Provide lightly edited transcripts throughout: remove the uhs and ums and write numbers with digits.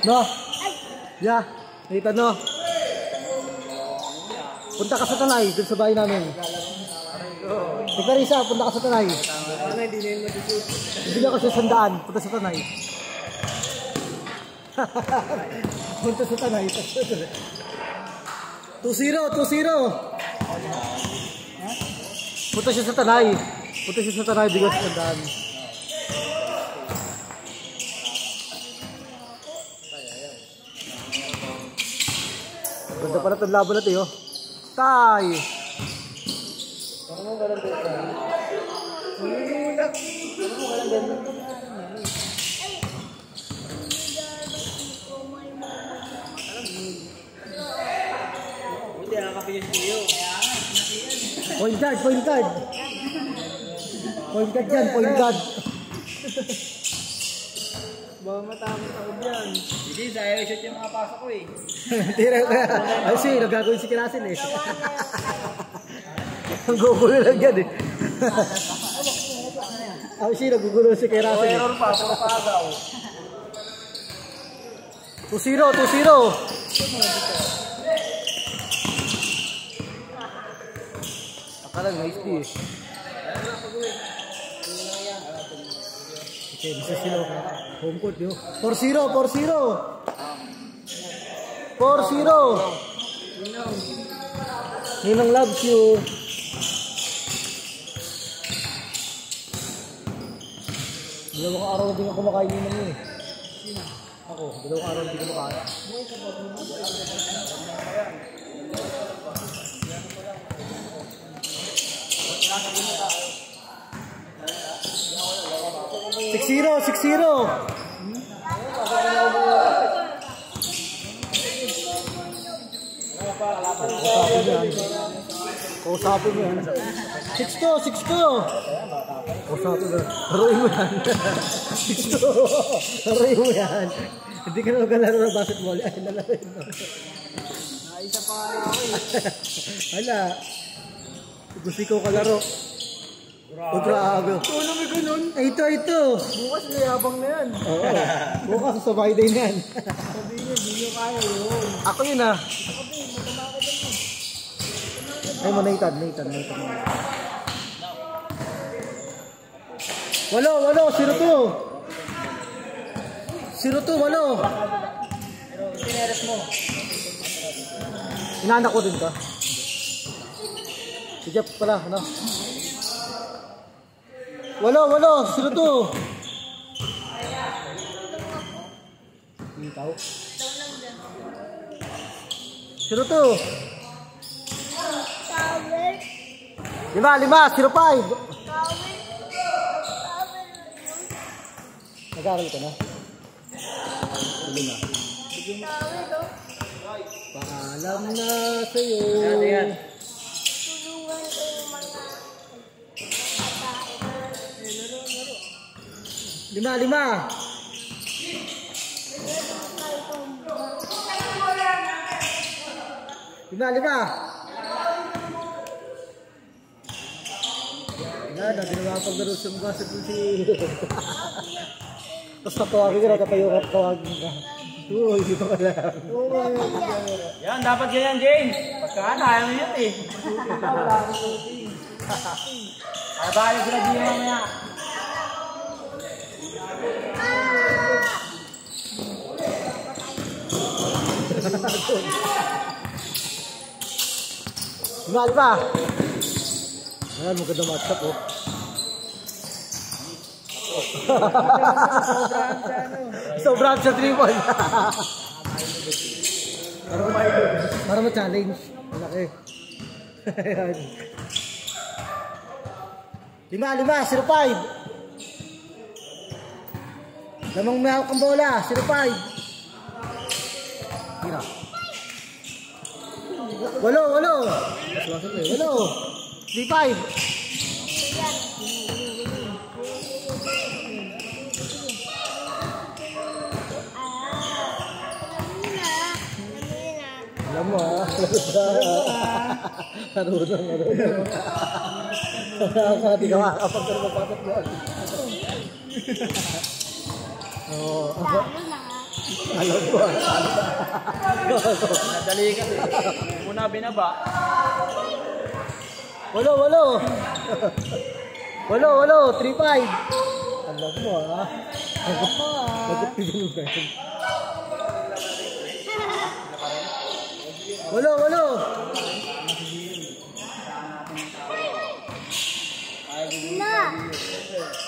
No? Yeah. Nakita no? Punta ka sa Tanay, dun sa bahay namin. Nagkarisa, punta ka sa Tanay. Hindi ako sa Sandaan, punta sa Tanay. Punta sa Tanay. 2-0, 2-0. Punta siya sa Tanay. Punta siya sa Tanay, bigyan sa Sandaan. Ganda pala itong laban natin, oh. Tay! Point guard, point guard. Point guard yan, point guard. Baka matapos ako dyan. Hindi, dahil shoot yung mga pasok ko eh. Tira ko yan. Ay si, nagagawin si Kirasin eh. Ang gugulo lang yan eh. Ay si, nagugulo si Kirasin eh. Error pa, puro pagaw. 2-0, 2-0. Akala nice di eh. Okay, bisa sila. Home court yun. 4-0, 4-0. 4-0. Ninong loves you. Dalawang araw na din ako kumakain ninong yun eh. Ako, dalawang araw na din ako kumakain. 6-0, 6-0. Kausapin mo yan. 6-2, 6-2. Kausapin mo yan. Haruin mo yan. 6-2. Haruin mo yan. Hindi ka na magkalaro ng basketball. Ay, nalarin mo. Naisa pa ako eh. Hala. Gusto ikaw kalaro. O grabe. Ano may ganun? Ito. Bukas may yabang na yan. Oo. Bukas sa Friday na yan. Sabi niya, di nyo kaya yun. Ako yun ah. Ay mo, Nathan. Walo, 0-2. 0-2, walo. Pineres mo. Inaanak ko din ka. Si Jeff pala, ano? Walo, 0-2. Ikaw? 0-2. 5, 0-5. Nag-aaral ka na? Tuloy na. Paalam na sa'yo. Yan. Lima. Wala na, ginawa pag gano'n sa mga sa si... Tapos natawagin ka na, tatawagin ka. Oo, hindi pa ka lang. Yan, dapat ganyan, James. Pagkaan, ayaw mo yun eh. Wala akong shooting. Ayaw sila din mamaya. Lima. Ayan, maganda matchup oh. Sobrang sa 3 point. Para ma-challenge. Malaki. 5, 0-5. Lamang may hawak ang bola, 0-5. Tira. 8. 3-5. Alam mo ah. Marunong. Hindi ka makakapag mo. Oo. Alam ko. Nadali ka. Muna binaba. Walo. 3-5. Alam mo ha. Agad tinulugan. Walo. Na!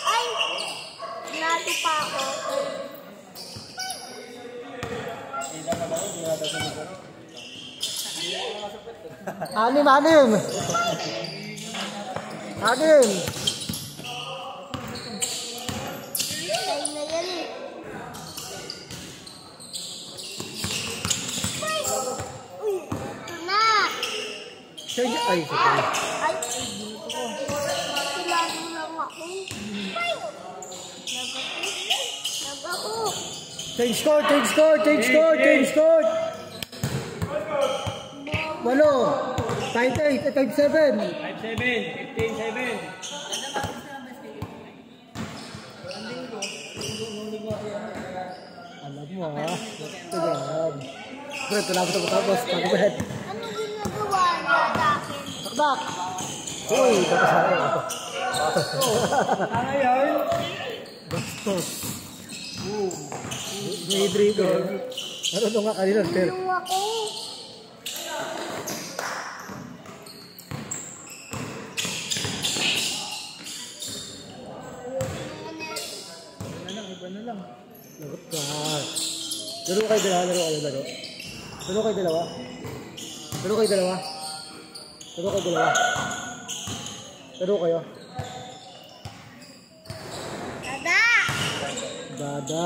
Ay! Nato pa ako. Anim. Ay na yan eh. Uy! Ito na! Ay, sige. Ay! Silado lang ako. Ay! Nag-ako. Change score. Walo. Tight 8, tight 7. 5-7. 15-7. Alam mo ha. Ito yan. Bro, ito lang tapos. Pag-bed. Ano ginagawa niya sa akin? Takdak. Uy, tapos ako. Ano yun? Bastos. May dribble. Ano ito nga kanina? Tulong ako. Iba na lang. Lagot ka. Laro kayo dalawa. Laro kayo dalawa. Laro kayo. Dada.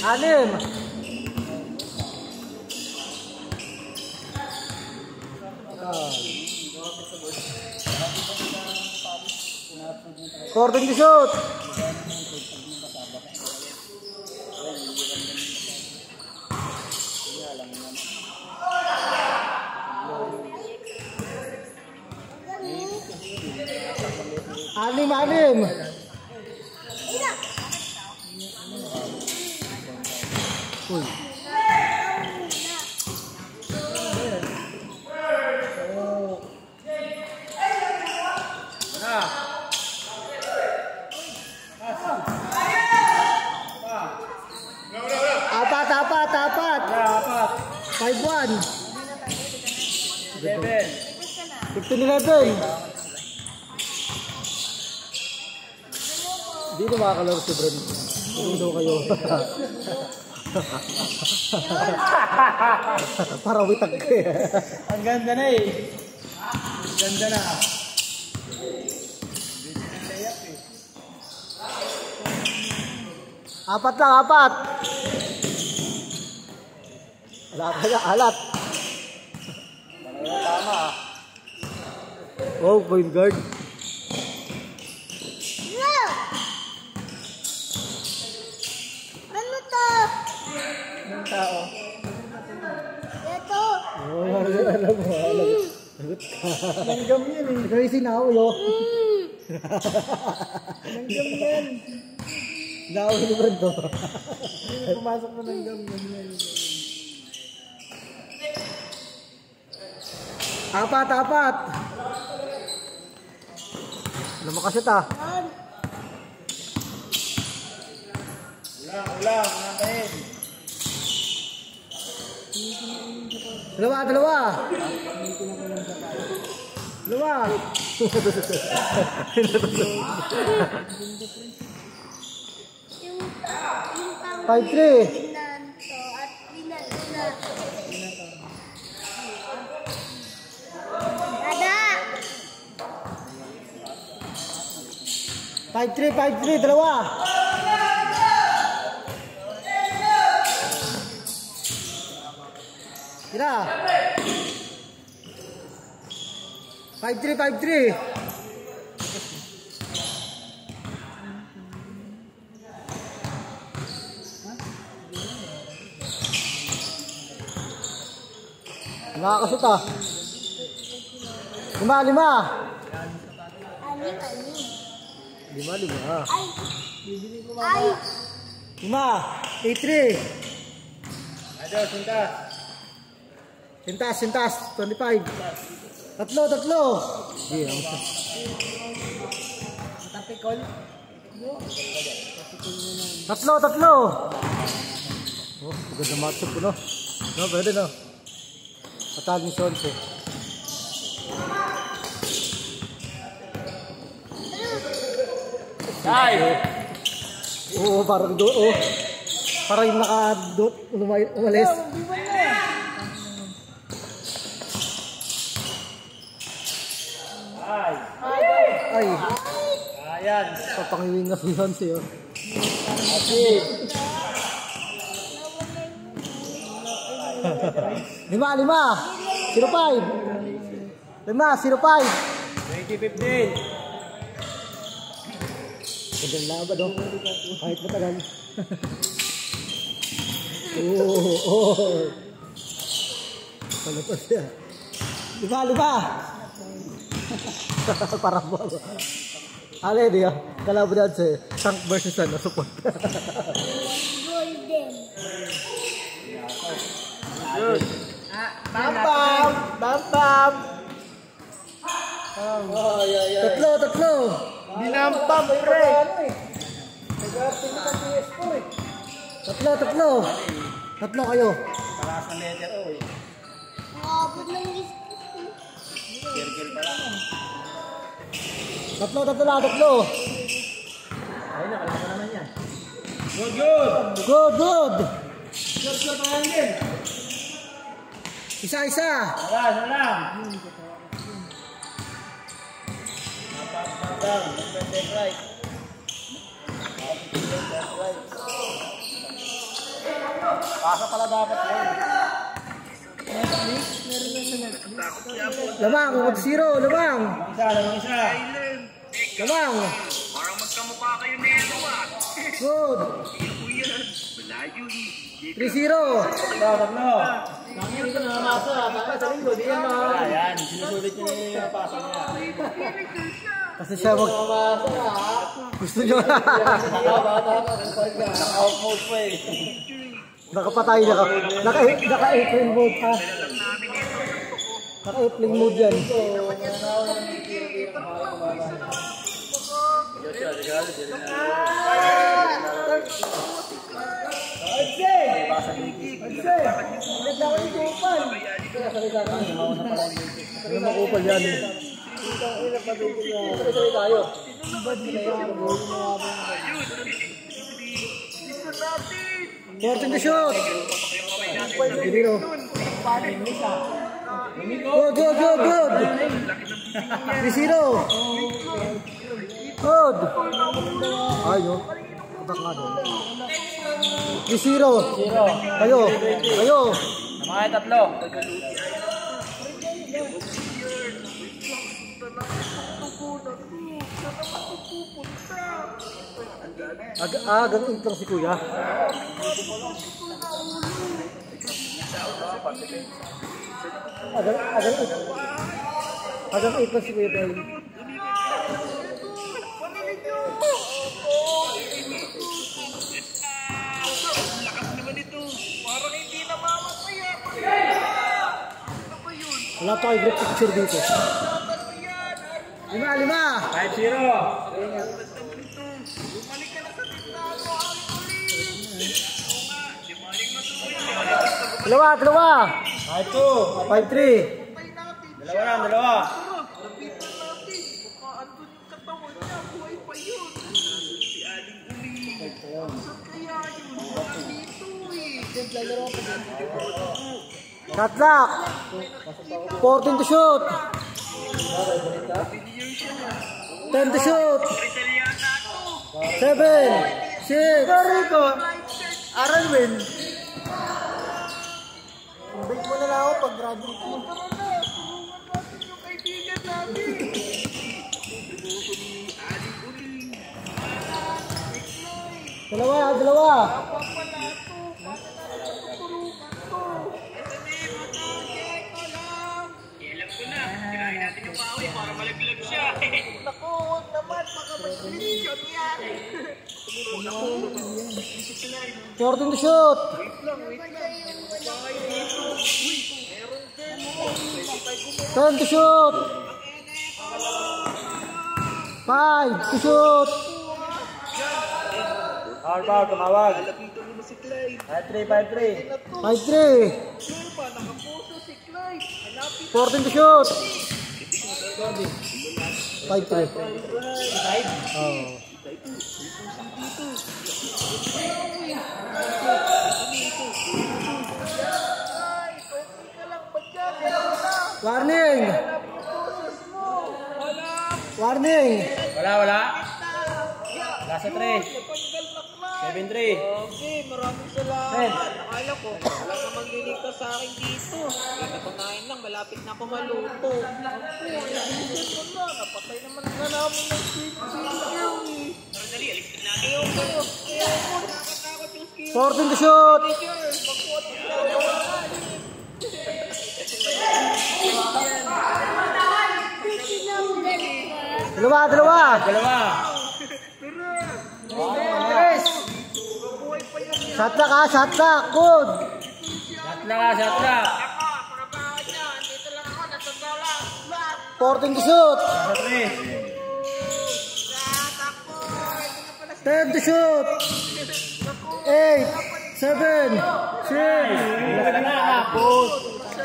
Anim. According to shoot. Anim. Uy. Apat. 5-1. 15-11. Hindi na makakalaro si Bren. Tulong daw kayo. Para witag ka eh. Ang ganda na eh. Ganda na. Apat lang. Alat. Tama ah. Oh, point guard. Ano to? Anong tao? Ito. Oh, alam mo. Lagot ka. Langgam yan eh. Crazy na ako, yo. Langgam yan. Naawin ni Bren to. Pumasok na langgam yan. Apat. Lumakasit ah. Ulang. Nantahin. Dalawa. Yung 5-3. pinanto at pinanto. Dada! 5-3, dalawa. Tira. 5-3, 5-3. Nakakasot ah. 5-5. 5. Ay. 5, 8-3. Adios, sintas. Sintas, 25. Tatlo. Hindi, Tatlo. Oh, maganda matchup ko, no? No, pwede, no? Patag ni Sonse. Ay! Oo, parang doon. Oh. Parang yung naka-doon umalis. Ay! Ay, Ayan! papangiwing na si Sonse, oh. Asin! 5, 0-5. 5, 0-5. 20-15! Magandang laban, no? Kahit matagal. Oo. Palapas siya. 5. Parang mo. Ale, di ah. Kalaban natin sa tank versus support. Golden. Good! Bam! Tatlo. Binampam, pre! Tatlo kayo. Paraas ng letter O eh. Nakabot ng list. Circle pa lang. Tatlo. Ay, nakalaman naman yan. Good! Good. Good pa lang din. Isa. Wala lang. Napapagdang. Left right. Pasa pala dapat yun. Lamang, 0. Lamang. Isa. Lamang. Parang magkamukha kayo nito ah. Good. Malayo eh. 3-0. Tatlo. Ayan, sinusulit niya yung pasa niya. Kasi siya gusto nyo. Naka-out mode po eh. Nakapatay, naka-airplane mode ha. Naka-airplane mode yan. Ano makupal yan eh. Tayo. 14 to shoot. Good. Good. 3-0. Good. Ay, no. Katak nga doon. 3-0. Kayo. Mga tatlo. Ganun intro si Kuya. Agang intro si Kuya Bel. Wala tayo group picture dito. 5. 5-0. Dalawa. 5-2. 5-3. Dalawa. Katlak. 14 to shoot. 10 to shoot. 7. 6. Rico. Aral win. Break mo na lang ako pag graduate mo. Dalawa. Alam ko na. Kinain natin yung bawi para malaglag siya. Naku, huwag naman. Baka mag-decision yan. 14 to shoot. 10 to shoot. 5 to shoot. Foul, tumawag. 5-3. 5-3. 14 to shoot. 5-3. Oh. Warning. Wala. Lasa 3. 7-3. Okay, maraming salamat. Akala ko, wala namang liligtas sa akin dito. Eh, napakain lang, malapit na ako maluto. Ako, naisip ko na, napatay naman na namin ng skin-skin-skin. Dali, alisin natin. Ayaw ko, nakatakot yung skin. 14 to shoot. Magkuhat yung lawan. Dalawa. Shot lock. Good. Shot lock. 14 to shoot. Lasa 3. 10 to shoot. 8, 7, 6.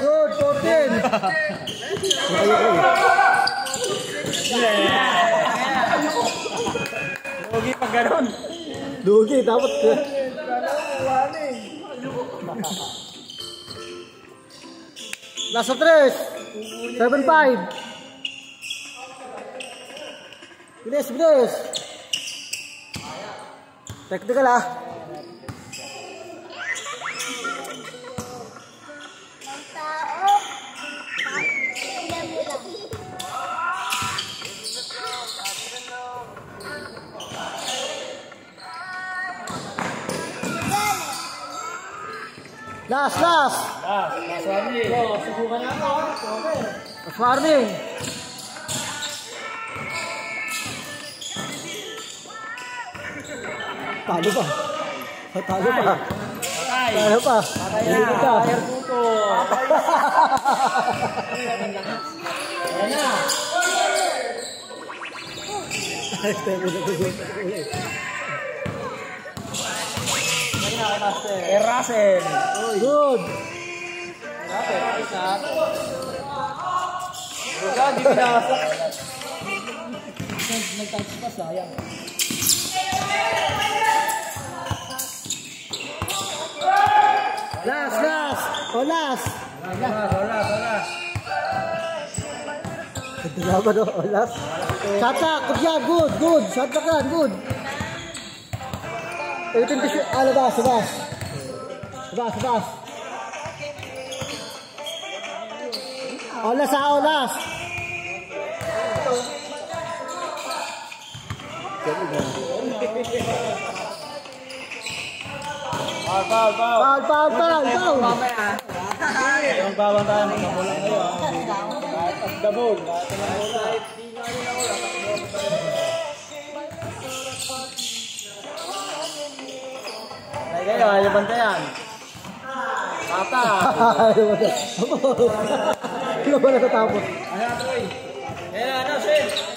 Good. 14. Lugi pag ganun. Dugi, dapat. Last 3. 7-5. Bilis. Technical ah. Ang tao. Tingnan mo lang. Last. warning. Subukan na ako. Last warning. Talo pa. Patay. Hindi ka. Fire puto. Ayan na. Russell. Good. Di pinasok. Nag-touch pa, sayang. Last. Wala. Dalawa no, last. Shot. Good. Shot ka, good. 18 to shoot. Labas. Olas. Foul. Ang bawang tayo ng kamulang ngayon. Kahit ang dabog. Kahit ang bola. Ayaw bantayan. Pata. Ano ba natatapos? Ano, Troy? Ayan, Sin.